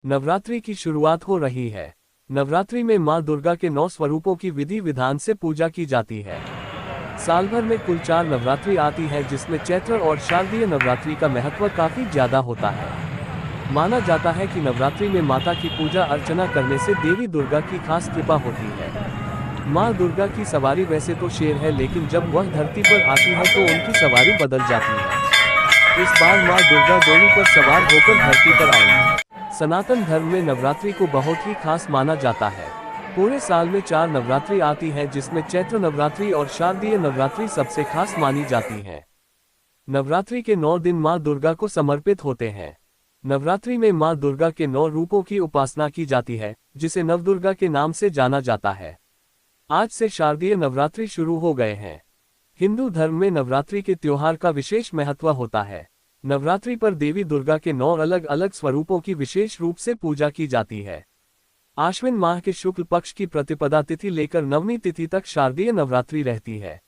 नवरात्रि की शुरुआत हो रही है। नवरात्रि में मां दुर्गा के 9 स्वरूपों की विधि विधान से पूजा की जाती है। साल भर में कुल 4 नवरात्रि आती है, जिसमें चैत्र और शारदीय नवरात्रि का महत्व काफी ज्यादा होता है। माना जाता है कि नवरात्रि में माता की पूजा अर्चना करने से देवी दुर्गा की खास कृपा होती है। मां दुर्गा की सवारी वैसे तो शेर है, लेकिन जब वह धरती पर आती है तो उनकी सवारी बदल जाती है। इस बार मां दुर्गा डोली पर सवार होकर धरती पर आएंगी। सनातन धर्म में नवरात्रि को बहुत ही खास माना जाता है। पूरे साल में 4 नवरात्रि आती है, जिसमें चैत्र नवरात्रि और शारदीय नवरात्रि सबसे खास मानी जाती है। नवरात्रि के 9 दिन मां दुर्गा को समर्पित होते हैं। नवरात्रि में मां दुर्गा के 9 रूपों की उपासना की जाती है, जिसे नवदुर्गा के नाम से जाना जाता है। आज से शारदीय नवरात्रि शुरू हो गए हैं। हिंदू धर्म में नवरात्रि के त्योहार का विशेष महत्व होता है। नवरात्रि पर देवी दुर्गा के 9 अलग अलग स्वरूपों की विशेष रूप से पूजा की जाती है। आश्विन माह के शुक्ल पक्ष की प्रतिपदा तिथि लेकर नवमी तिथि तक शारदीय नवरात्रि रहती है।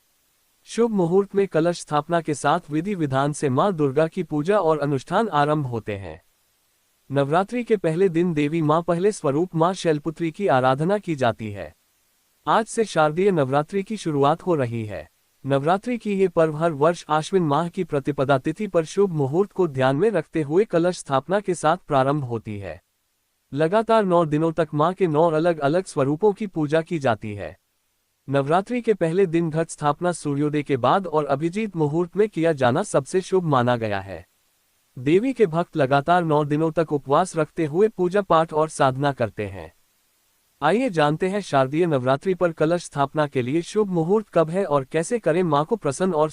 शुभ मुहूर्त में कलश स्थापना के साथ विधि विधान से मां दुर्गा की पूजा और अनुष्ठान आरंभ होते हैं। नवरात्रि के पहले दिन देवी मां पहले स्वरूप मां शैलपुत्री की आराधना की जाती है। आज से शारदीय नवरात्रि की शुरुआत हो रही है। नवरात्रि की ये पर्व हर वर्ष आश्विन माह की प्रतिपदा तिथि पर शुभ मुहूर्त को ध्यान में रखते हुए कलश स्थापना के साथ प्रारंभ होती है। लगातार 9 दिनों तक मां के 9 अलग अलग स्वरूपों की पूजा की जाती है। नवरात्रि के पहले दिन घट स्थापना सूर्योदय के बाद और अभिजीत मुहूर्त में किया जाना सबसे शुभ माना गया है। देवी के भक्त लगातार 9 दिनों तक उपवास रखते हुए पूजा पाठ और साधना करते हैं। आइए जानते हैं शारदीय नवरात्रि पर कलश स्थापना के लिए शुभ मुहूर्त कब है और कैसे करें मां को प्रसन्न और